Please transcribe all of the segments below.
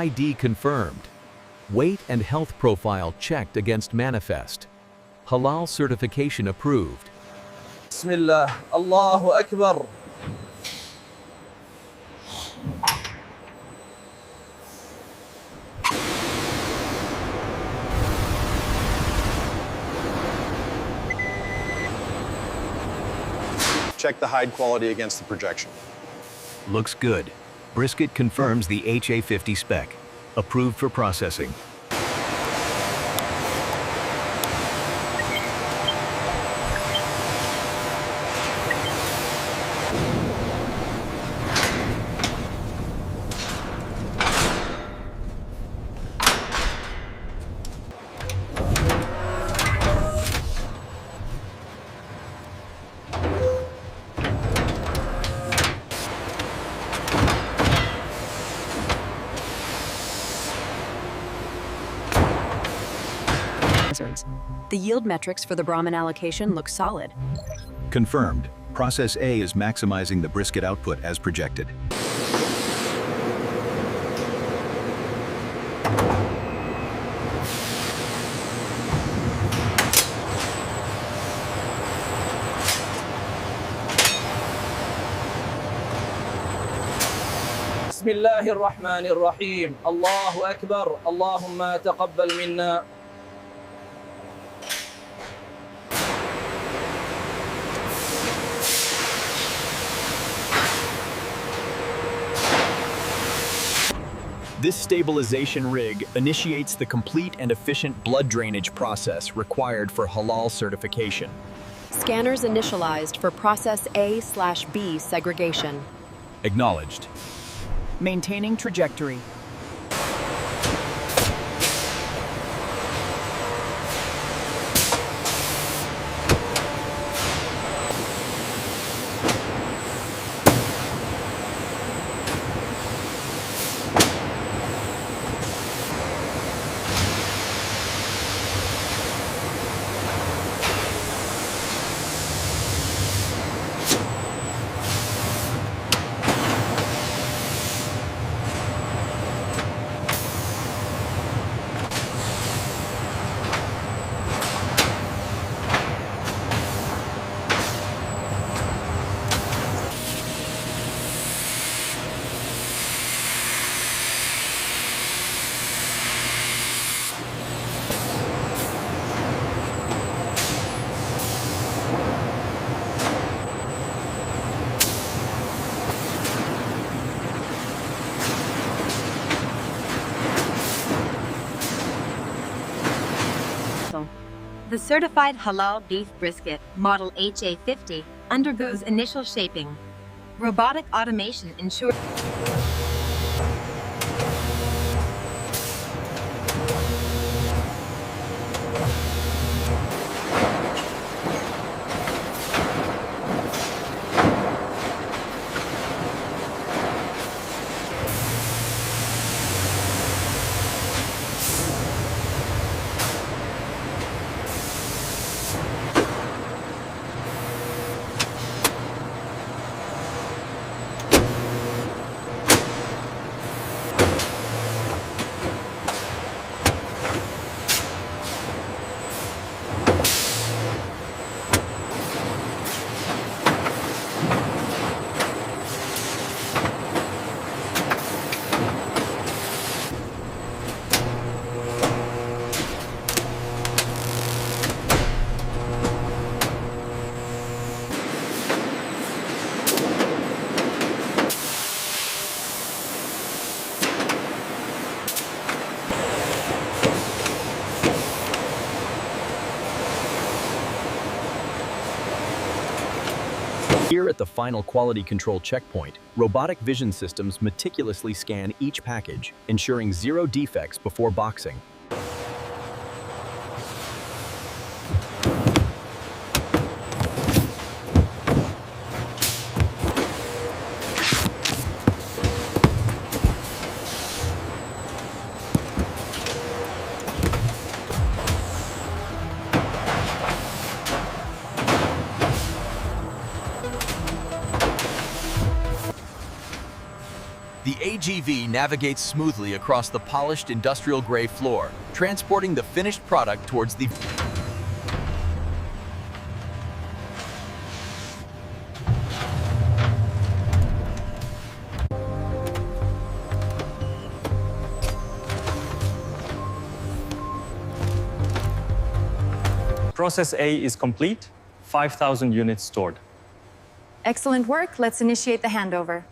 ID confirmed. Weight and health profile checked against manifest. Halal certification approved. Bismillah, Allahu Akbar. Check the hide quality against the projection. Looks good. Brisket confirms the HA-50 spec. Approved for processing. The yield metrics for the Brahmin allocation look solid. Confirmed. Process A is maximizing the brisket output as projected. Bismillahir Rahmanir Rahim. Allahu Akbar. Allahumma taqabbal minna. This stabilization rig initiates the complete and efficient blood drainage process required for Halal certification. Scanners initialized for Process A/B segregation. Acknowledged. Maintaining trajectory. The certified halal beef brisket, model HA-50, undergoes initial shaping. Robotic automation ensures Here at the final quality control checkpoint, robotic vision systems meticulously scan each package, ensuring zero defects before boxing. The AGV navigates smoothly across the polished industrial gray floor, transporting the finished product towards the Process A is complete, 5,000 units stored. Excellent work. Let's initiate the handover.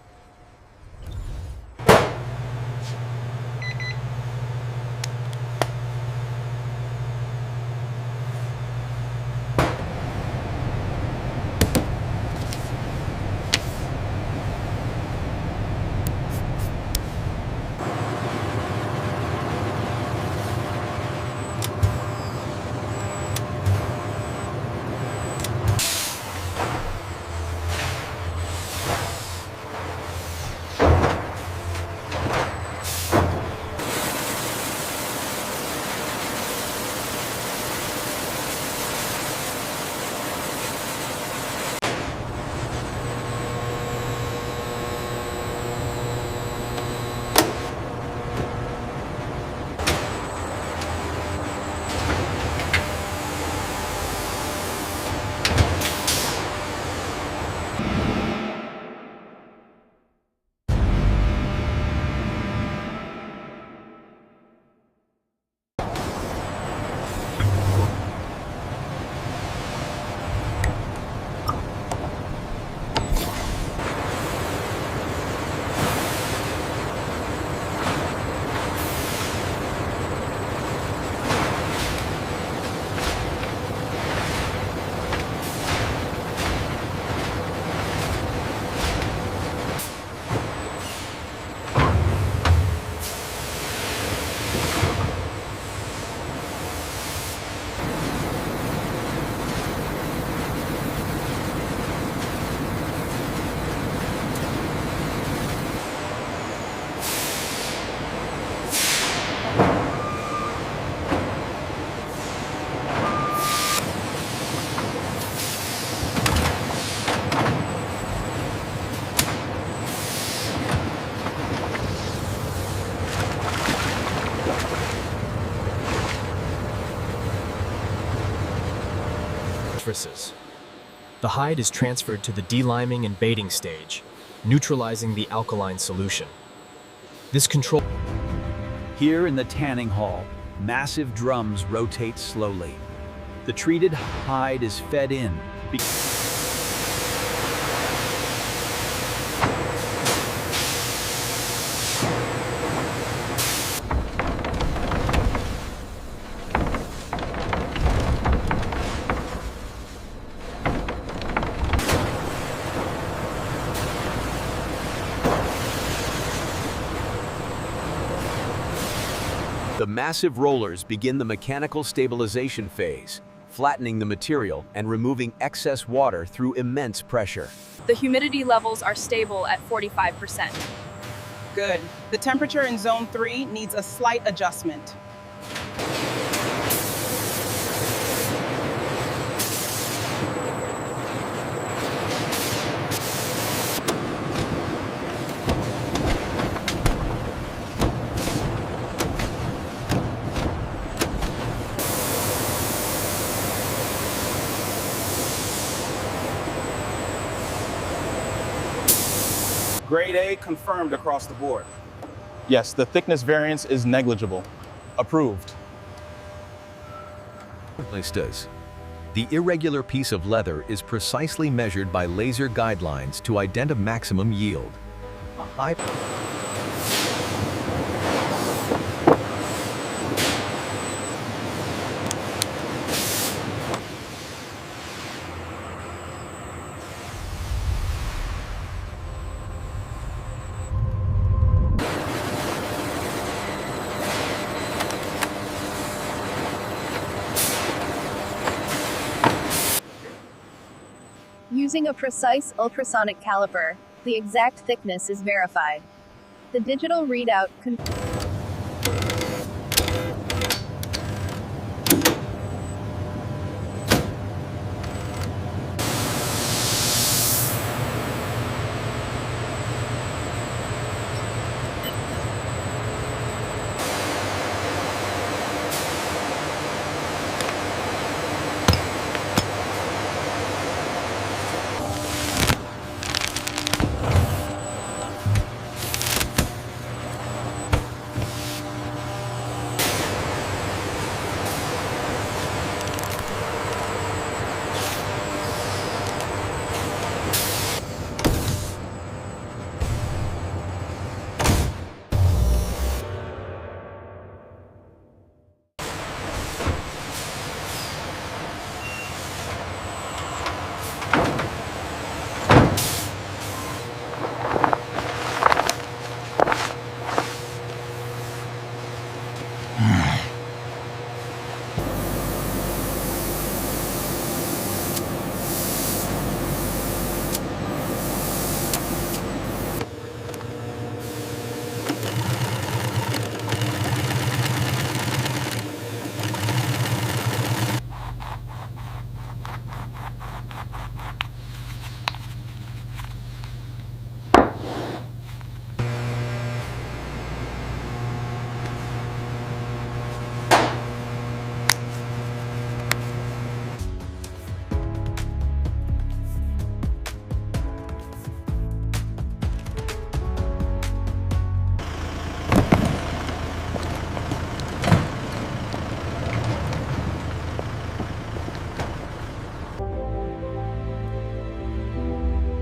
The hide is transferred to the deliming and baiting stage, neutralizing the alkaline solution. This control. Here in the tanning hall, massive drums rotate slowly. The treated hide is fed in. The massive rollers begin the mechanical stabilization phase, flattening the material and removing excess water through immense pressure. The humidity levels are stable at 45%. Good. The temperature in Zone 3 needs a slight adjustment. Grade A confirmed across the board. Yes, the thickness variance is negligible. Approved. The irregular piece of leather is precisely measured by laser guidelines to identify maximum yield. Using a precise ultrasonic caliper, the exact thickness is verified. The digital readout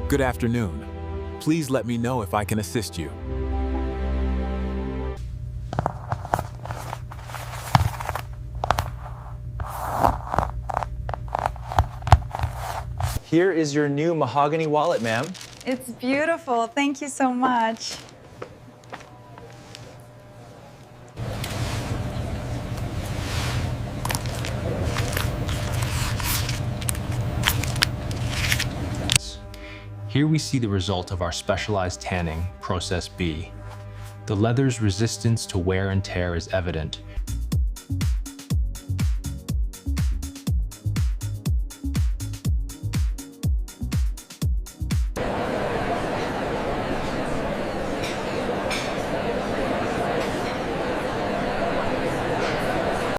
Good afternoon. Please let me know if I can assist you. Here is your new mahogany wallet, ma'am. It's beautiful. Thank you so much. Here we see the result of our specialized tanning, Process B. The leather's resistance to wear and tear is evident,